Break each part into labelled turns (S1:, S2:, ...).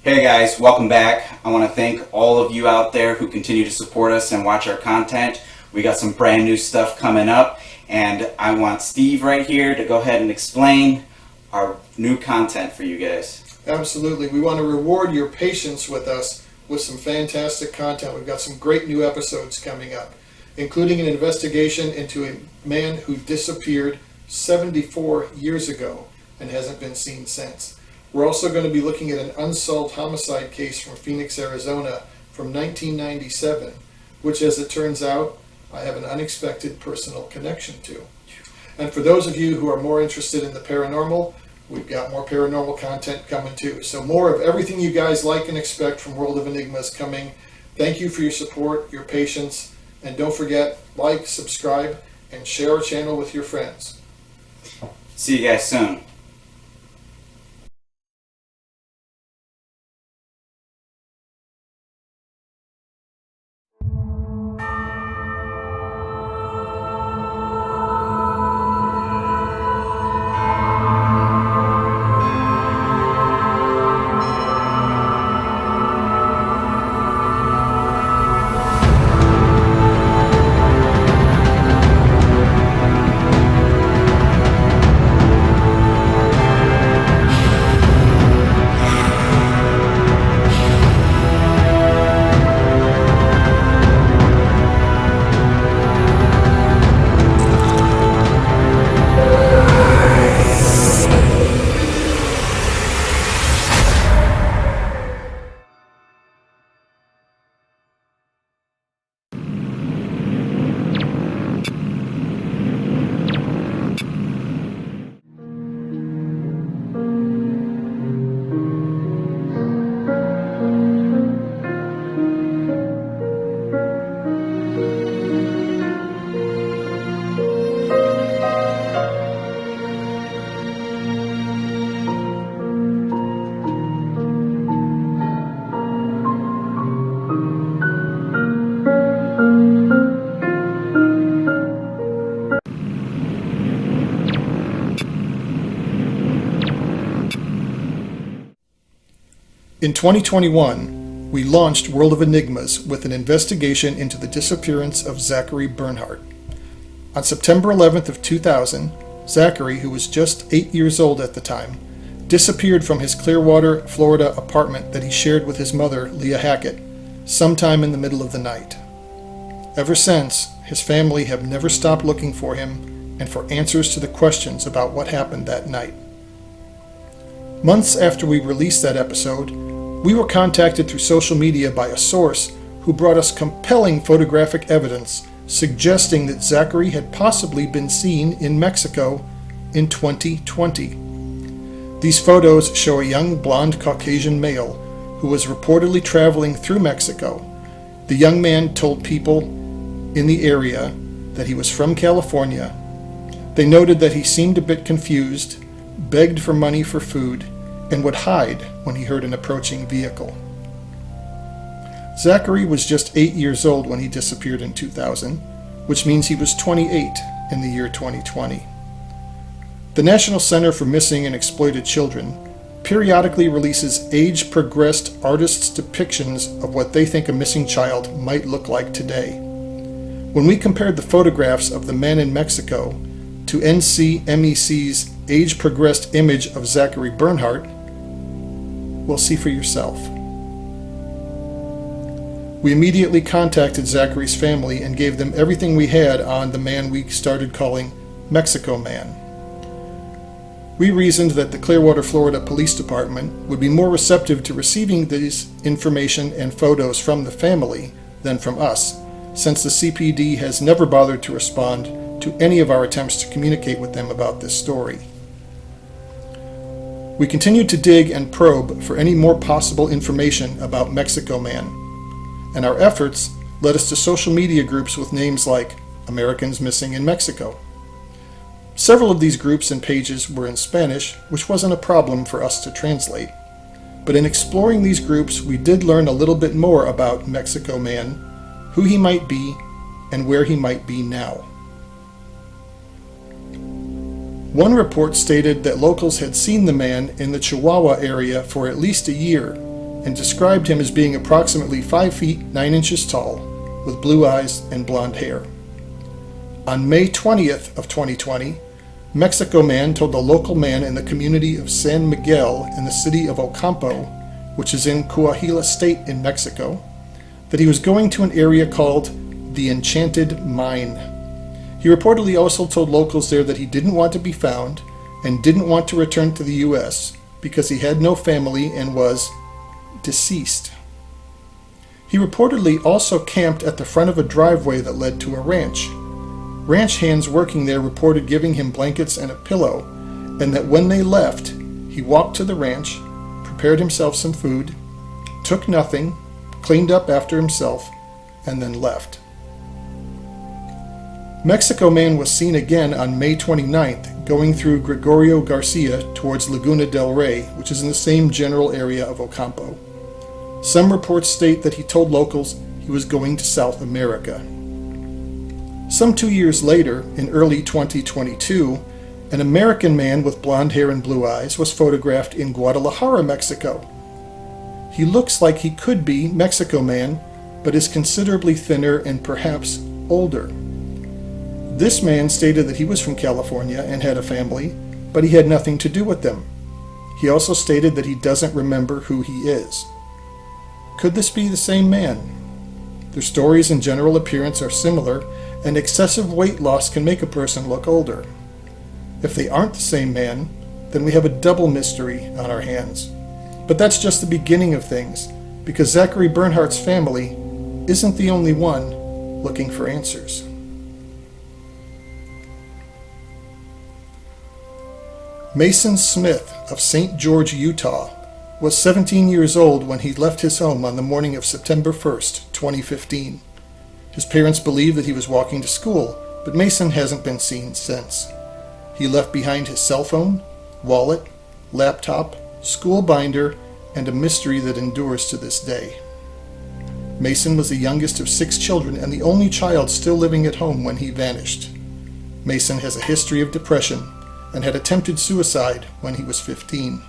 S1: Hey guys, welcome back. I want to thank all of you out there who continue to support us and watch our content. We got some brand new stuff coming up, and I want Steve right here to go ahead and explain our new content for you guys.
S2: Absolutely. We want to reward your patience with us with some fantastic content. We've got some great new episodes coming up, including an investigation into a man who disappeared 74 years ago and hasn't been seen since. We're also going to be looking at an unsolved homicide case from Phoenix, Arizona from 1997, which, as it turns out, I have an unexpected personal connection to. And for those of you who are more interested in the paranormal, we've got more paranormal content coming too. So more of everything you guys like and expect from World of Enigma is coming. Thank you for your support, your patience, and don't forget, like, subscribe, and share our channel with your friends.
S1: See you guys soon.
S2: In 2021, we launched World of Enigmas with an investigation into the disappearance of Zachary Bernhardt. On September 11th of 2000, Zachary, who was just 8 years old at the time, disappeared from his Clearwater, Florida apartment that he shared with his mother, Leah Hackett, sometime in the middle of the night. Ever since, his family have never stopped looking for him and for answers to the questions about what happened that night. Months after we released that episode, we were contacted through social media by a source who brought us compelling photographic evidence suggesting that Zachary had possibly been seen in Mexico in 2020. These photos show a young blonde Caucasian male who was reportedly traveling through Mexico. The young man told people in the area that he was from California. They noted that he seemed a bit confused, begged for money for food, and would hide when he heard an approaching vehicle. Zachary was just 8 years old when he disappeared in 2000, which means he was 28 in the year 2020. The National Center for Missing and Exploited Children periodically releases age-progressed artists' depictions of what they think a missing child might look like today. When we compared the photographs of the man in Mexico to NCMEC's age-progressed image of Zachary Bernhardt, well, see for yourself. We immediately contacted Zachary's family and gave them everything we had on the man we started calling Mexico Man. We reasoned that the Clearwater, Florida Police Department would be more receptive to receiving this information and photos from the family than from us, since the CPD has never bothered to respond to any of our attempts to communicate with them about this story. We continued to dig and probe for any more possible information about Mexico Man, and our efforts led us to social media groups with names like Americans Missing in Mexico. Several of these groups and pages were in Spanish, which wasn't a problem for us to translate. But in exploring these groups, we did learn a little bit more about Mexico Man, who he might be, and where he might be now. One report stated that locals had seen the man in the Chihuahua area for at least a year, and described him as being approximately 5 feet 9 inches tall, with blue eyes and blonde hair. On May 20th of 2020, Mexico Man told a local man in the community of San Miguel in the city of Ocampo, which is in Coahuila State in Mexico, that he was going to an area called the Enchanted Mine. He reportedly also told locals there that he didn't want to be found and didn't want to return to the U.S. because he had no family and was deceased. He reportedly also camped at the front of a driveway that led to a ranch. Ranch hands working there reported giving him blankets and a pillow, and that when they left, he walked to the ranch, prepared himself some food, took nothing, cleaned up after himself, and then left. Mexico Man was seen again on May 29th going through Gregorio Garcia towards Laguna del Rey, which is in the same general area of Ocampo. Some reports state that he told locals he was going to South America. Some 2 years later, in early 2022, an American man with blonde hair and blue eyes was photographed in Guadalajara, Mexico. He looks like he could be Mexico Man, but is considerably thinner and perhaps older. This man stated that he was from California and had a family, but he had nothing to do with them. He also stated that he doesn't remember who he is. Could this be the same man? Their stories and general appearance are similar, and excessive weight loss can make a person look older. If they aren't the same man, then we have a double mystery on our hands. But that's just the beginning of things, because Zachary Bernhardt's family isn't the only one looking for answers. Mason Smith of St. George, Utah, was 17 years old when he left his home on the morning of September 1st, 2015. His parents believe that he was walking to school, but Mason hasn't been seen since. He left behind his cell phone, wallet, laptop, school binder, and a mystery that endures to this day. Mason was the youngest of 6 children and the only child still living at home when he vanished. Mason has a history of depression and had attempted suicide when he was 15.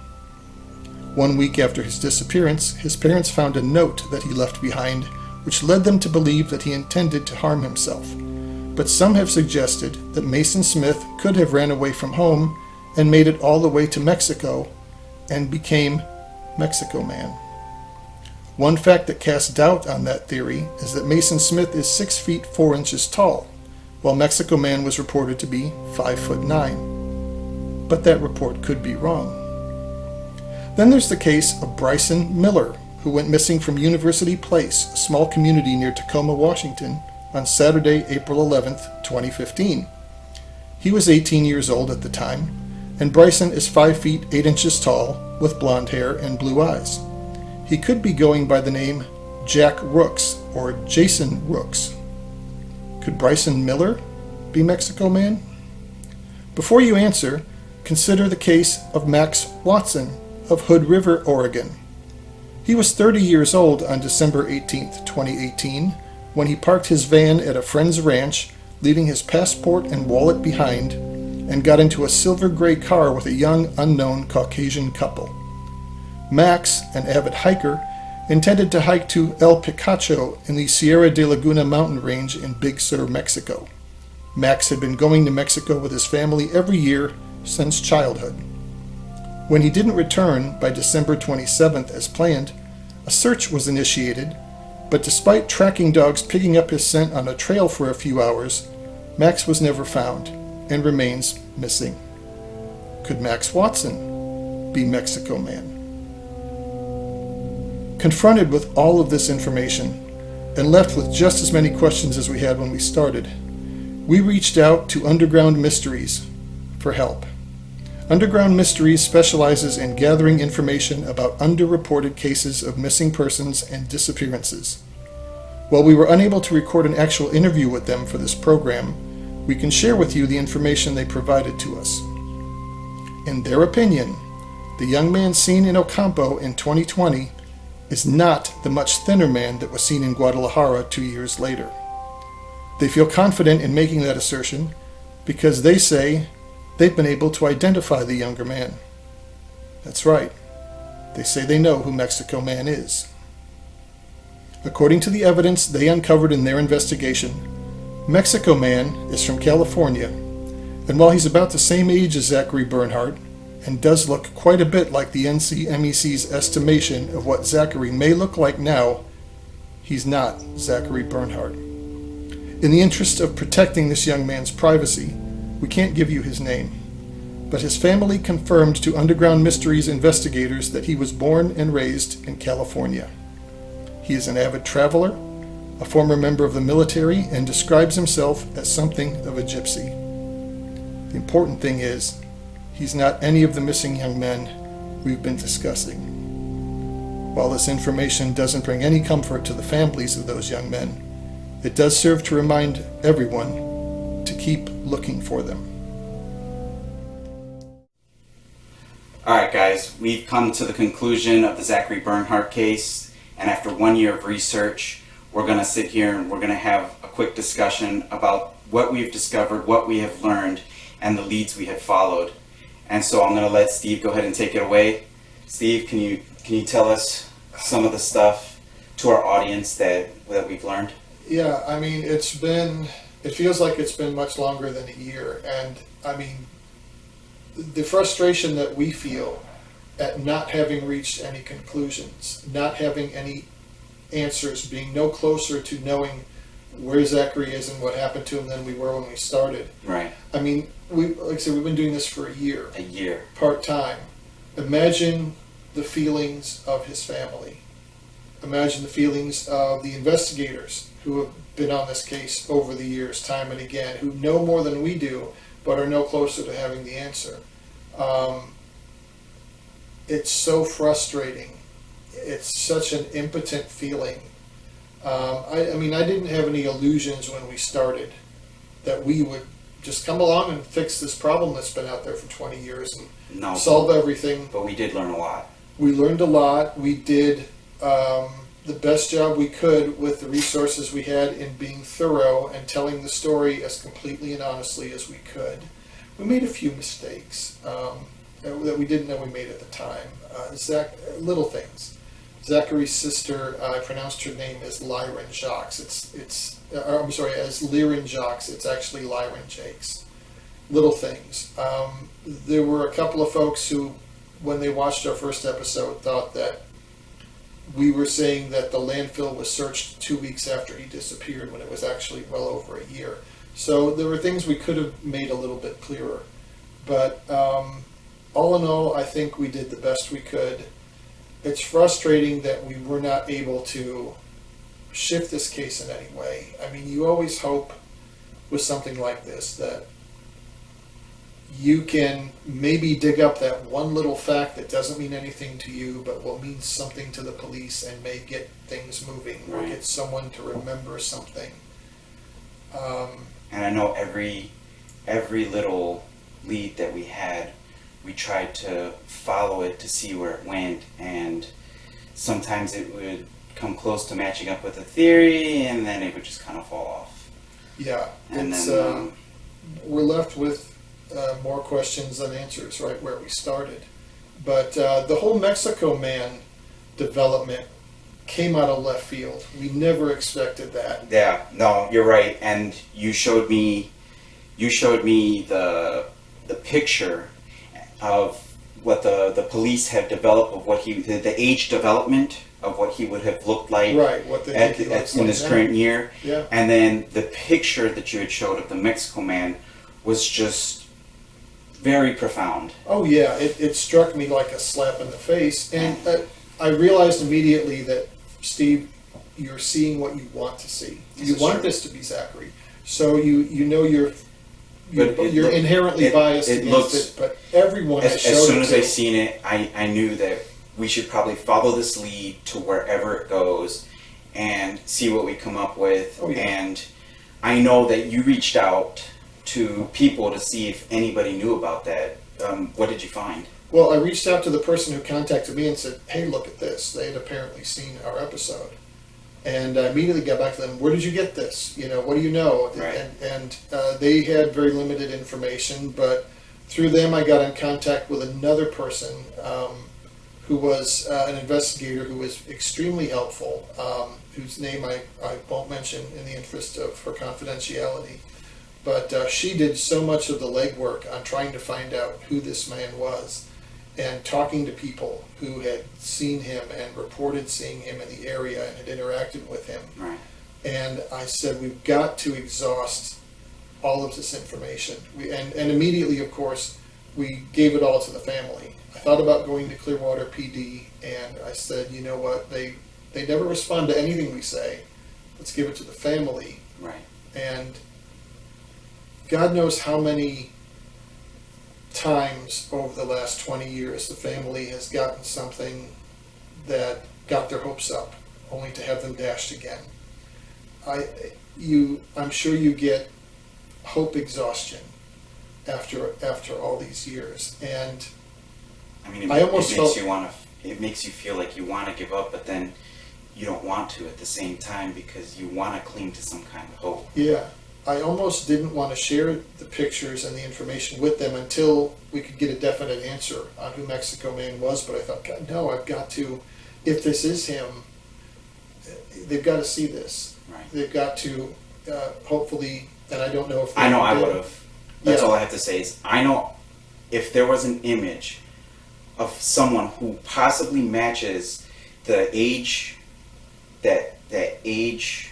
S2: 1 week after his disappearance, his parents found a note that he left behind, which led them to believe that he intended to harm himself. But some have suggested that Mason Smith could have ran away from home and made it all the way to Mexico and became Mexico Man. One fact that casts doubt on that theory is that Mason Smith is 6 feet 4 inches tall, while Mexico Man was reported to be 5'9". But that report could be wrong. Then there's the case of Bryson Miller, who went missing from University Place, a small community near Tacoma, Washington, on Saturday, April 11th, 2015. He was 18 years old at the time, and Bryson is 5 feet 8 inches tall, with blonde hair and blue eyes. He could be going by the name Jack Rooks or Jason Rooks. Could Bryson Miller be Mexico Man? Before you answer, consider the case of Max Watson of Hood River, Oregon. He was 30 years old on December 18th, 2018, when he parked his van at a friend's ranch, leaving his passport and wallet behind, and got into a silver gray car with a young, unknown Caucasian couple. Max, an avid hiker, intended to hike to El Picacho in the Sierra de Laguna mountain range in Big Sur, Mexico. Max had been going to Mexico with his family every year since childhood. When he didn't return by December 27th as planned, a search was initiated, but despite tracking dogs picking up his scent on a trail for a few hours, Max was never found and remains missing. Could Max Watson be Mexico Man? Confronted with all of this information, and left with just as many questions as we had when we started, we reached out to Underground Mysteries for help. Underground Mysteries specializes in gathering information about underreported cases of missing persons and disappearances. While we were unable to record an actual interview with them for this program, we can share with you the information they provided to us. In their opinion, the young man seen in Ocampo in 2020 is not the much thinner man that was seen in Guadalajara 2 years later. They feel confident in making that assertion because they say they've been able to identify the younger man. That's right. They say they know who Mexico Man is. According to the evidence they uncovered in their investigation, Mexico Man is from California, and while he's about the same age as Zachary Bernhardt, and does look quite a bit like the NCMEC's estimation of what Zachary may look like now, he's not Zachary Bernhardt. In the interest of protecting this young man's privacy, we can't give you his name, but his family confirmed to Underground Mysteries investigators that he was born and raised in California. He is an avid traveler, a former member of the military, and describes himself as something of a gypsy. The important thing is, he's not any of the missing young men we've been discussing. While this information doesn't bring any comfort to the families of those young men, it does serve to remind everyone to keep looking for them.
S1: Alright guys, we've come to the conclusion of the Zachary Bernhardt case, and after 1 year of research, we're going to sit here and we're going to have a quick discussion about what we've discovered, what we have learned, and the leads we have followed. And so I'm going to let Steve go ahead and take it away. Steve, can you tell us some of the stuff to our audience that we've learned?
S2: Yeah, I mean, it feels like it's been much longer than a year, and I mean, the frustration that we feel at not having reached any conclusions, not having any answers, being no closer to knowing where Zachary is and what happened to him than we were when we started.
S1: Right.
S2: I mean, like I said, we've been doing this for a year.
S1: A year.
S2: Part-time. Imagine the feelings of his family. Imagine the feelings of the investigators who have been on this case over the years, time and again, who know more than we do, but are no closer to having the answer. It's so frustrating. It's such an impotent feeling. I mean, I didn't have any illusions when we started that we would just come along and fix this problem that's been out there for 20 years and solve everything.
S1: But we did learn a lot.
S2: We learned a lot. We did the best job we could with the resources we had in being thorough and telling the story as completely and honestly as we could. We made a few mistakes that we didn't know we made at the time. Little things. Zachary's sister, I pronounced her name as Lyran Jacques. As Lyran Jacques. It's actually Lyran Jakes. Little things. There were a couple of folks who, when they watched our first episode, thought that we were saying that the landfill was searched 2 weeks after he disappeared, when it was actually well over a year. So there were things we could have made a little bit clearer. But all in all, I think we did the best we could. It's frustrating that we were not able to shift this case in any way. I mean, you always hope with something like this that you can maybe dig up that one little fact that doesn't mean anything to you, but will mean something to the police and may get things moving, or get someone to remember something.
S1: And I know every little lead that we had, we tried to follow it to see where it went, and sometimes it would come close to matching up with a theory, and then it would just kind of fall off.
S2: Yeah,
S1: and
S2: then we're left with more questions than answers, right where we started. But the whole Mexico Man development came out of left field. We never expected that.
S1: Yeah, no, you're right. And you showed me the picture of what the police had developed of what the age development of what he would have looked like,
S2: right? What they
S1: in his current year.
S2: Yeah.
S1: And then the picture that you had showed of the Mexico Man was just very profound.
S2: Oh yeah, it struck me like a slap in the face, and I realized immediately that, Steve, you're seeing what you want to see. You want this to be Zachary, so you know you're inherently biased against it. But everyone has showed it.
S1: As soon as I seen it, I knew that we should probably follow this lead to wherever it goes and see what we come up with.
S2: Oh, yeah.
S1: And I know that you reached out to people to see if anybody knew about that. What did you find?
S2: Well, I reached out to the person who contacted me and said, hey, look at this. They had apparently seen our episode. And I immediately got back to them, where did you get this? What do you know?
S1: Right.
S2: And they had very limited information, but through them I got in contact with another person who was an investigator who was extremely helpful, whose name I won't mention in the interest of her confidentiality. But she did so much of the legwork on trying to find out who this man was and talking to people who had seen him and reported seeing him in the area and had interacted with him.
S1: Right.
S2: And I said, we've got to exhaust all of this information. And immediately, of course, we gave it all to the family. I thought about going to Clearwater PD, and I said, you know what, they never respond to anything we say. Let's give it to the family.
S1: Right.
S2: And God knows how many times over the last 20 years the family has gotten something that got their hopes up, only to have them dashed again. I'm sure you get hope exhaustion after all these years, and
S1: I mean,
S2: I almost
S1: it makes you feel like you want to give up, but then you don't want to at the same time because you want to cling to some kind of hope.
S2: Yeah, I almost didn't want to share the pictures and the information with them until we could get a definite answer on who Mexico Man was, but I thought, God, no, I've got to, if this is him, they've got to see this.
S1: Right.
S2: They've got to, hopefully, and I don't know if
S1: I know I
S2: did.
S1: would have. That's
S2: Yeah.
S1: all I have to say is I know if there was an image of someone who possibly matches the age, that age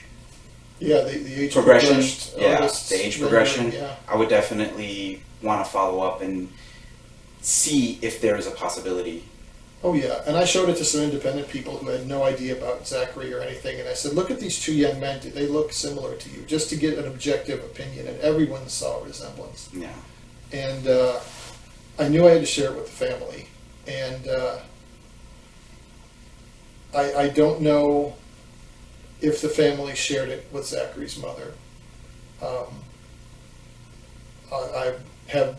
S2: Yeah, the age
S1: progression,
S2: progressed
S1: yeah,
S2: artists
S1: the age
S2: rendering,
S1: progression,
S2: yeah.
S1: I would definitely want to follow up and see if there is a possibility.
S2: Oh yeah, and I showed it to some independent people who had no idea about Zachary or anything, and I said, look at these two young men, do they look similar to you? Just to get an objective opinion, and everyone saw a resemblance.
S1: Yeah.
S2: And I knew I had to share it with the family, and I don't know if the family shared it with Zachary's mother. I have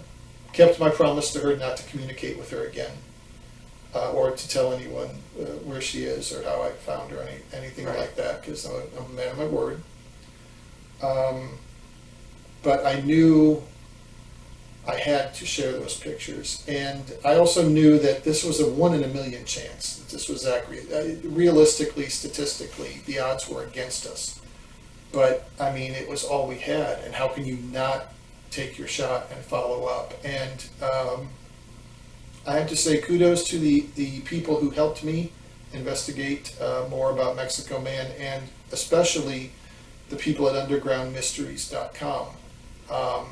S2: kept my promise to her not to communicate with her again. Or to tell anyone where she is or how I found her, anything
S1: Right.
S2: like that, because I'm a man of my word. But I knew I had to share those pictures, and I also knew that this was a 1 in a million chance that this was Zachary. Realistically, statistically, the odds were against us. But I mean, it was all we had, and how can you not take your shot and follow up? And I have to say kudos to the people who helped me investigate more about Mexico Man, and especially the people at undergroundmysteries.com.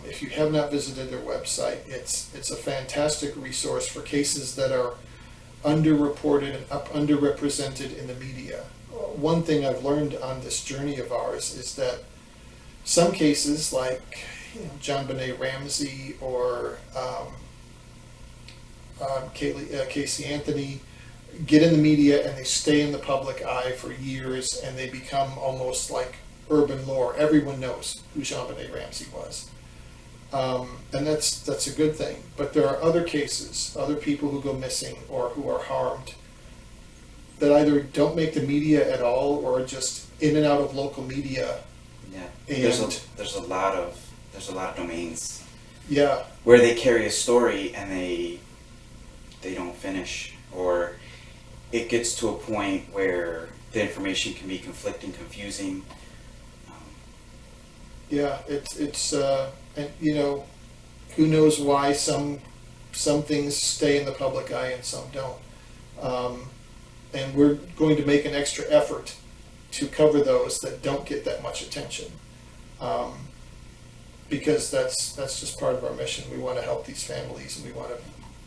S2: If you have not visited their website, it's a fantastic resource for cases that are underreported and underrepresented in the media. One thing I've learned on this journey of ours is that some cases, like John Benet Ramsey or Casey Anthony, get in the media and they stay in the public eye for years, and they become almost like urban lore. Everyone knows who Jean Benet Ramsey was, and that's a good thing. But there are other cases, other people who go missing or who are harmed, that either don't make the media at all or are just in and out of local media.
S1: Yeah.
S2: And
S1: There's a lot of domains
S2: yeah,
S1: where they carry a story and they don't finish, or it gets to a point where the information can be conflicting, confusing.
S2: yeah, it's and who knows why some things stay in the public eye and some don't. And we're going to make an extra effort to cover those that don't get that much attention, because that's just part of our mission. We want to help these families and we want to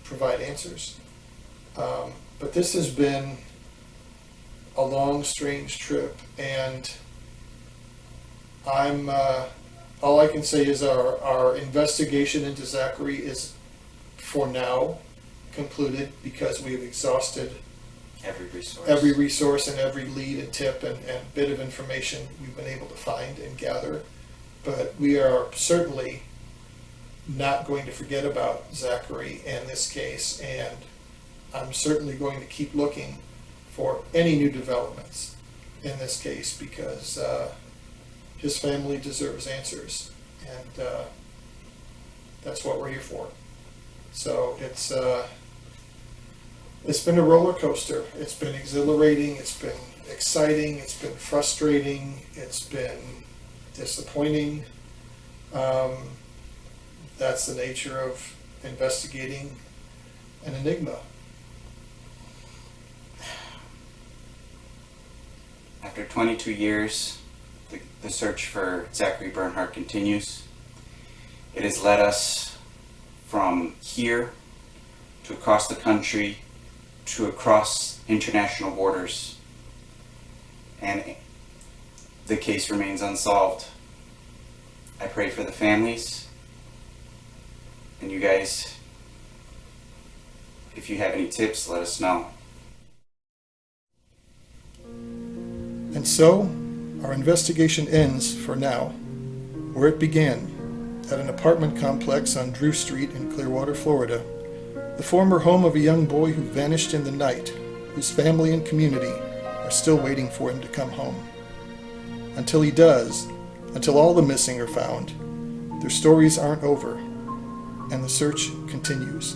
S2: provide answers. But this has been a long, strange trip, and I'm all I can say is our investigation into Zachary is, for now, concluded, because we have exhausted every resource and every lead and tip and bit of information we've been able to find and gather. But we are certainly not going to forget about Zachary and this case, and I'm certainly going to keep looking for any new developments in this case, because his family deserves answers, and that's what we're here for. So it's It's been a roller coaster. It's been exhilarating, it's been exciting, it's been frustrating, it's been disappointing. Um, that's the nature of investigating an enigma.
S1: After 22 years, the search for Zachary Bernhardt continues. It has led us from here to across the country to across international borders, and the case remains unsolved. I pray for the families, and you guys, if you have any tips, let us know.
S2: And so, our investigation ends for now, where it began, at an apartment complex on Drew Street in Clearwater, Florida, the former home of a young boy who vanished in the night, whose family and community are still waiting for him to come home. Until he does, until all the missing are found, their stories aren't over, and the search continues.